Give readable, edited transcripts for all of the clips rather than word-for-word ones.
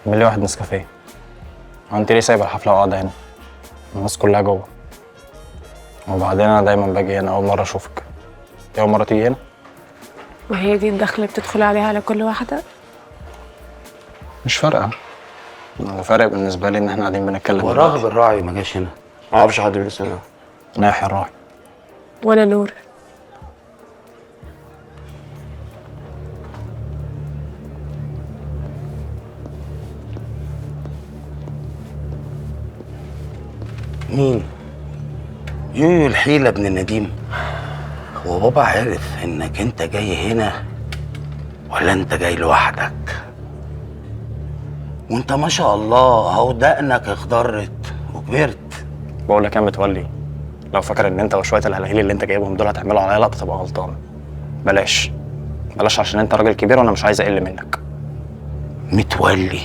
اعمل لي واحد نسكافيه. هو انت ليه سايبه الحفله وقاعده هنا؟ الناس كلها جوه. وبعدين انا دايما باجي هنا، اول مره اشوفك. دي اول مره تيجي هنا؟ وهي دي الدخله اللي بتدخل عليها على كل واحده؟ مش فارقه. اللي فارق بالنسبه لي ان احنا قاعدين بنتكلم. هو راغب الراعي ما جاش هنا؟ ما اعرفش حد بيرسل هنا. ناحيه الراعي. وانا نور. مين؟ يويو الحيلة ابن نديم. هو بابا عرف انك انت جاي هنا ولا انت جاي لوحدك؟ وانت ما شاء الله اهو دقنك اخضرت وكبرت. بقول لك يا متولي، لو فاكر ان انت وشويه الهلاهيل اللي انت جايبهم دول هتعملوا عليا لقطه تبقى غلطان. بلاش بلاش، عشان انت راجل كبير وانا مش عايز اقل منك. متولي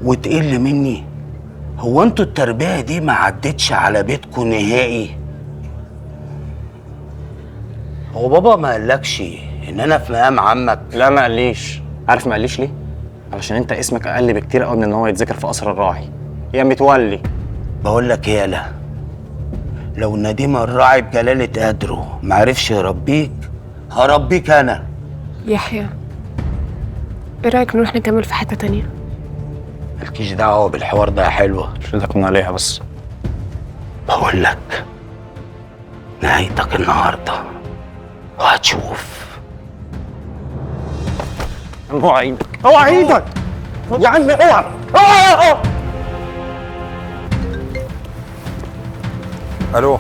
وتقل مني؟ هو انتوا التربية دي ما عدتش على بيتكم نهائي؟ هو بابا ما قالكش ان انا في مقام عمك؟ لا ما قاليش. عارف ما قاليش ليه؟ علشان انت اسمك اقل بكتير قوي من ان هو يتذكر في قصر الراعي يا متولي. بقول لك ايه يالا، لو نديم الراعي بجلالة قدره معرفش يربيك هربيك انا. يحيى، ايه رايك نروح نكمل في حته تانية؟ مالكيش دعوه بالحوار ده يا حلوه. مش ده كنا عليها بس. بقول لك نهايتك النهارده وهتشوف. اوعى ايدك، اوعى ايدك يا عم، اوعى. الو.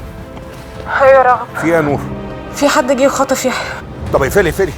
ايوه يا رغم، في ايه يا نور؟ في حد جه وخطف يحيى. طب اقفلي